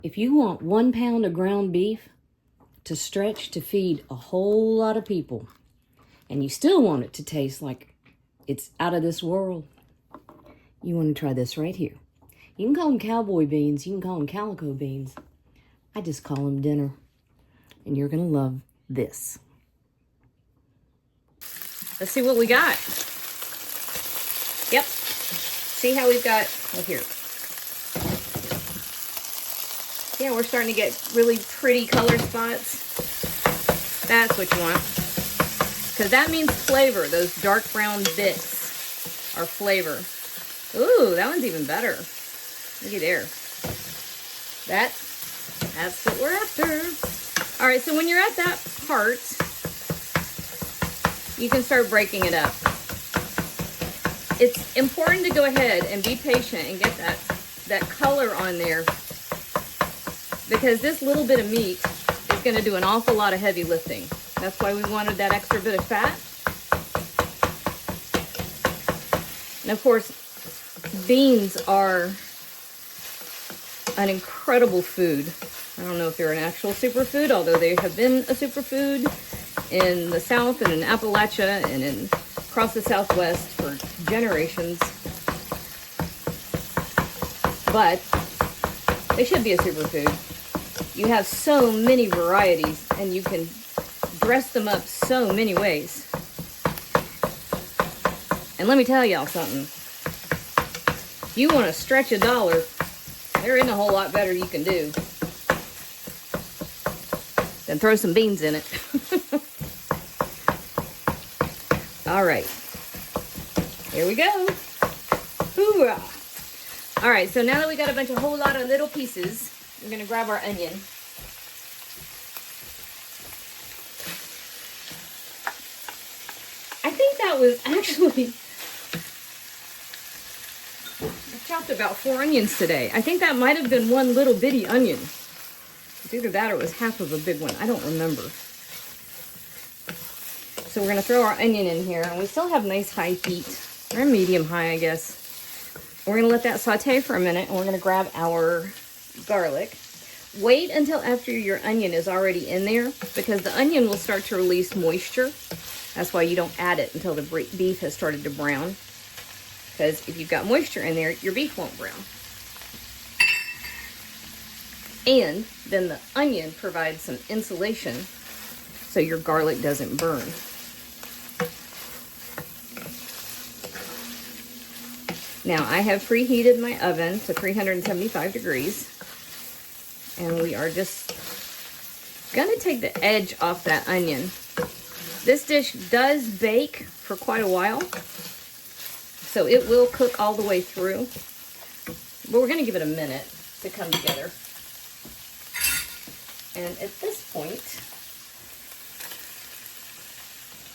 If you want 1 pound of ground beef to stretch to feed a whole lot of people, and you still want it to taste like it's out of this world, you want to try this right here. You can call them cowboy beans, you can call them calico beans. I just call them dinner. And you're going to love this. Let's see what we got. Yep. See how we've got, oh, here. Yeah, we're starting to get really pretty color spots. That's what you want. Because that means flavor. Those dark brown bits are flavor. Ooh, that one's even better. Looky there. That's what we're after. All right, so when you're at that part, you can start breaking it up. It's important to go ahead and be patient and get that color on there, because this little bit of meat is going to do an awful lot of heavy lifting. That's why we wanted that extra bit of fat. And of course, beans are an incredible food. I don't know if they're an actual superfood, although they have been a superfood in the South and in Appalachia and across the Southwest for generations. But they should be a superfood. You have so many varieties, and you can dress them up so many ways. And let me tell y'all something. If you want to stretch $1, there isn't a whole lot better you can do than throw some beans in it. All right. Here we go. Hoorah! All right, so now that we got a whole lot of little pieces, we're going to grab our onion. I think that was actually, I chopped about 4 onions today. I think that might have been one little bitty onion. It's either that or it was half of a big one. I don't remember. So we're going to throw our onion in here, and we still have nice high heat, or medium high, I guess. We're going to let that saute for a minute, and we're going to grab our garlic. Wait until after your onion is already in there, because the onion will start to release moisture. That's why you don't add it until the beef has started to brown. Because if you've got moisture in there, your beef won't brown. And then the onion provides some insulation so your garlic doesn't burn. Now, I have preheated my oven to 375 degrees. And we are just going to take the edge off that onion. This dish does bake for quite a while, so it will cook all the way through. But we're going to give it a minute to come together. And at this point,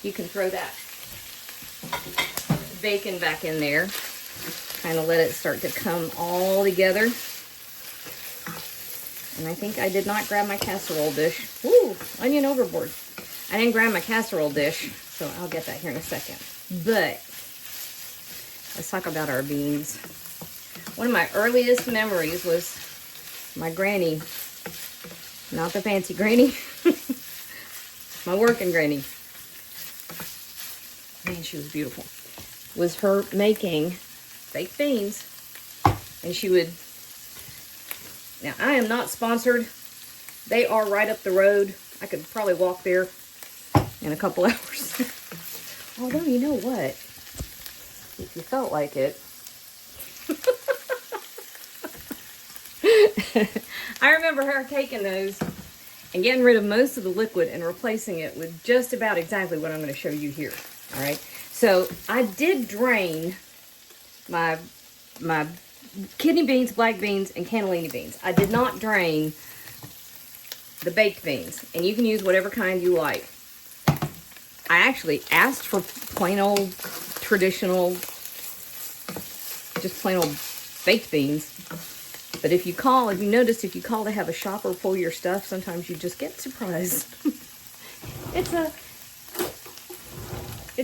you can throw that bacon back in there. Kind of let it start to come all together. And I think I did not grab my casserole dish. Ooh, onion overboard. I didn't grab my casserole dish, so I'll get that here in a second. But let's talk about our beans. One of my earliest memories was my granny, not the fancy granny, my working granny. Man, she was beautiful. Was her making baked beans, and she would, now I am not sponsored. They are right up the road. I could probably walk there in a couple hours. Although, you know what? If you felt like it. I remember her taking those and getting rid of most of the liquid and replacing it with just about exactly what I'm going to show you here. All right. So I did drain my kidney beans, black beans, and cannellini beans. I did not drain the baked beans, and you can use whatever kind you like. I actually asked for plain old traditional, just plain old baked beans. But if you notice, if you call to have a shopper pull your stuff, sometimes you just get surprised. It's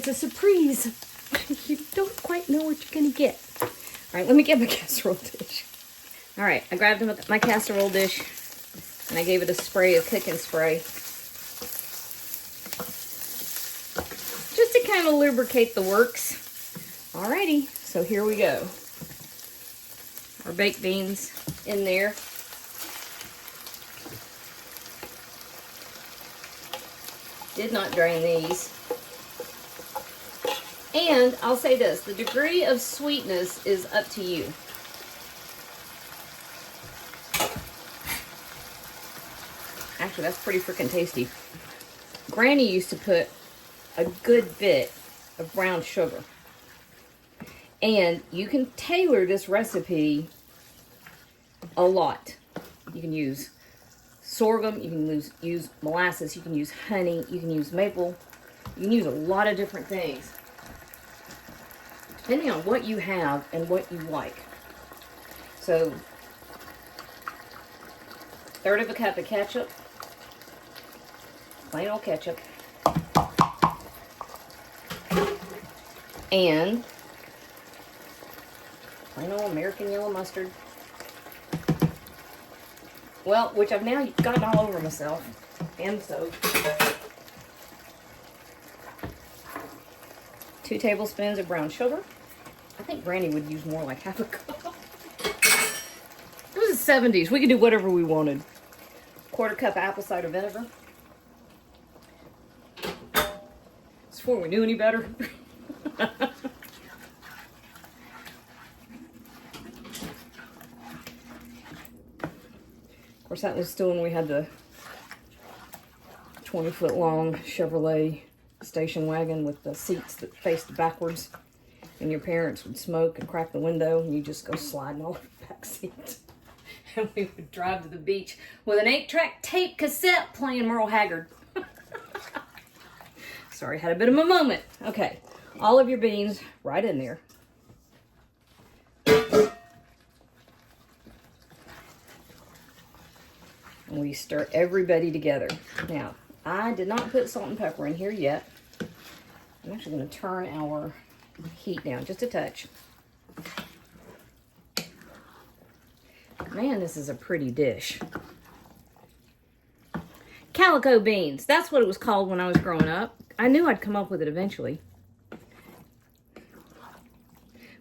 a surprise. You don't quite know what you're going to get. All right, let me get my casserole dish. All right, I grabbed my casserole dish and I gave it a spray of cooking spray. Just to kind of lubricate the works. Alrighty, so here we go. Our baked beans in there. Did not drain these. And I'll say this, the degree of sweetness is up to you. Actually, that's pretty freaking tasty. Granny used to put a good bit of brown sugar. And you can tailor this recipe a lot. You can use sorghum, you can use molasses, you can use honey, you can use maple. You can use a lot of different things, depending on what you have and what you like. So, 1/3 of a cup of ketchup, plain old ketchup, and plain old American yellow mustard. Well, which I've now gotten all over myself, and soap. 2 tablespoons of brown sugar. I think Granny would use more, like 1/2 cup. It was the 70s. We could do whatever we wanted. 1/4 cup of apple cider vinegar. It's before we knew any better. Of course, that was still when we had the 20-foot long Chevrolet station wagon with the seats that faced backwards, and your parents would smoke and crack the window, and you just go sliding all over the back seat. And we would drive to the beach with an 8-track tape cassette playing Merle Haggard. Sorry, had a bit of a moment. Okay, all of your beans right in there. And we stir everybody together. Now, I did not put salt and pepper in here yet. I'm actually going to turn our heat down just a touch. Man, this is a pretty dish. Calico beans. That's what it was called when I was growing up. I knew I'd come up with it eventually.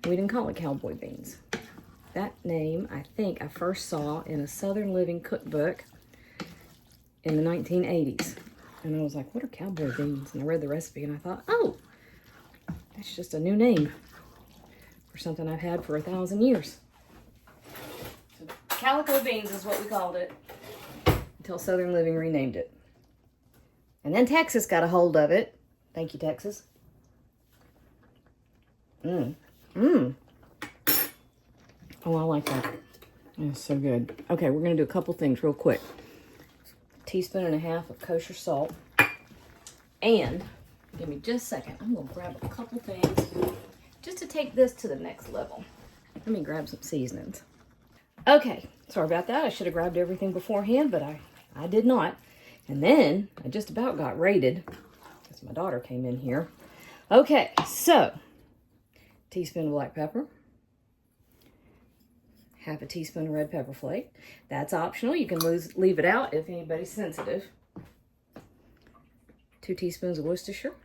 We didn't call it cowboy beans. That name, I think I first saw in a Southern Living cookbook in the 1980s. And I was like, what are cowboy beans? And I read the recipe and I thought, oh, that's just a new name for something I've had for 1,000 years. So Calico beans is what we called it until Southern Living renamed it. And then Texas got a hold of it. Thank you, Texas. Oh, I like that. That's so good. Okay, we're going to do a couple things real quick. 1.5 teaspoons of kosher salt. And, give me just a second. I'm going to grab a couple things just to take this to the next level. Let me grab some seasonings. Okay, sorry about that. I should have grabbed everything beforehand, but I did not. And then I just about got raided because my daughter came in here. Okay, so teaspoon of black pepper. 1/2 teaspoon of red pepper flake. That's optional. You can leave it out if anybody's sensitive. 2 teaspoons of Worcestershire.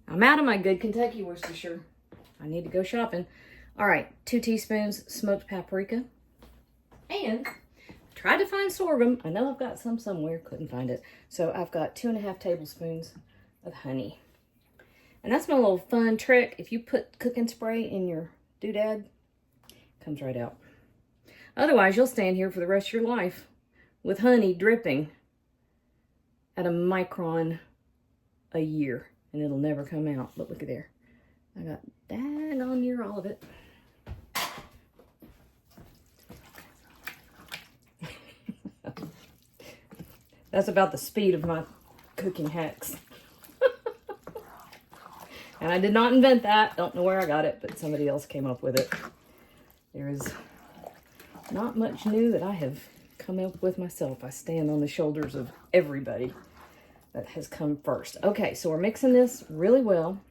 I'm out of my good Kentucky Worcestershire. I need to go shopping. All right, 2 teaspoons smoked paprika. And tried to find sorghum. I know I've got some somewhere. Couldn't find it. So I've got 2.5 tablespoons of honey. And that's my little fun trick. If you put cooking spray in your doodad, comes right out. Otherwise, you'll stand here for the rest of your life with honey dripping at a micron a year, and it'll never come out. But look at there. I got daggone near all of it. That's about the speed of my cooking hacks. And I did not invent that. Don't know where I got it, but somebody else came up with it. There is not much new that I have come up with myself. I stand on the shoulders of everybody that has come first. Okay, so we're mixing this really well.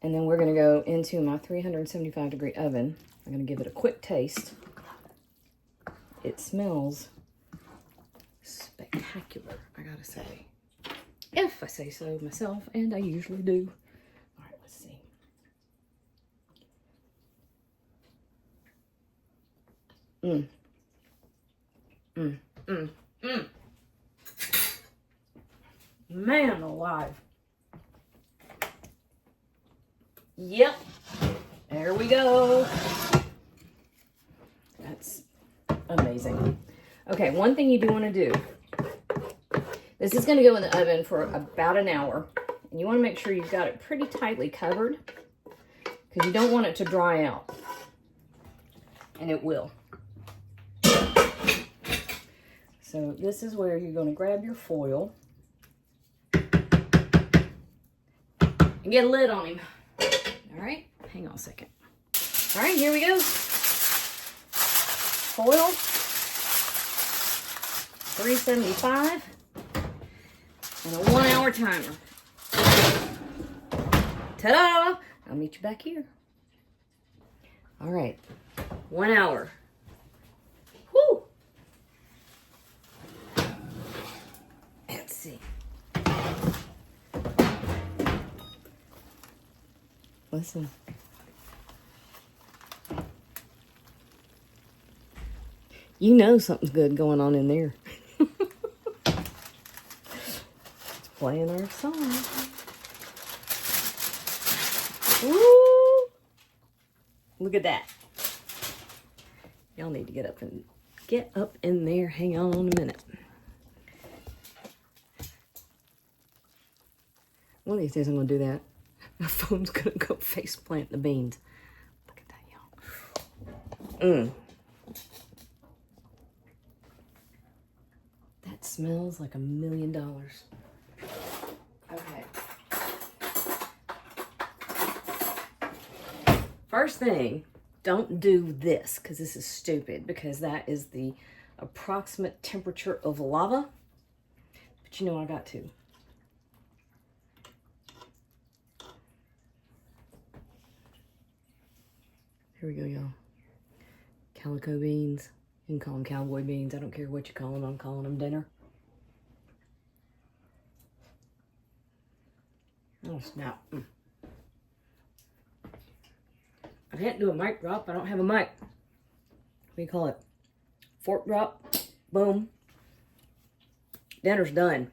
And then we're going to go into my 375-degree oven. I'm going to give it a quick taste. It smells spectacular, I gotta say. If I say so myself, and I usually do. All right, let's see. Man alive. Yep. There we go. That's amazing. Okay, one thing you do want to do. This is going to go in the oven for about an hour. And you want to make sure you've got it pretty tightly covered, because you don't want it to dry out. And it will. So this is where you're going to grab your foil and get a lid on him. All right, hang on a second. All right, here we go. Foil, 375, and a 1 hour timer. Ta-da! I'll meet you back here. All right, 1 hour. Whoo! Let's see. Listen. You know something's good going on in there. It's playing our song. Woo! Look at that. Y'all need to get up in there. Hang on a minute. One of these days I'm gonna do that. My phone's gonna go face plant the beans. Look at that, y'all. That smells like $1 million. Okay. First thing, don't do this, because this is stupid, because that is the approximate temperature of lava. But you know I got to. Here we go, y'all. Calico beans. You can call them cowboy beans. I don't care what you call them. I'm calling them dinner. Oh, snap. I can't do a mic drop. I don't have a mic. What do you call it? Fork drop. Boom. Dinner's done.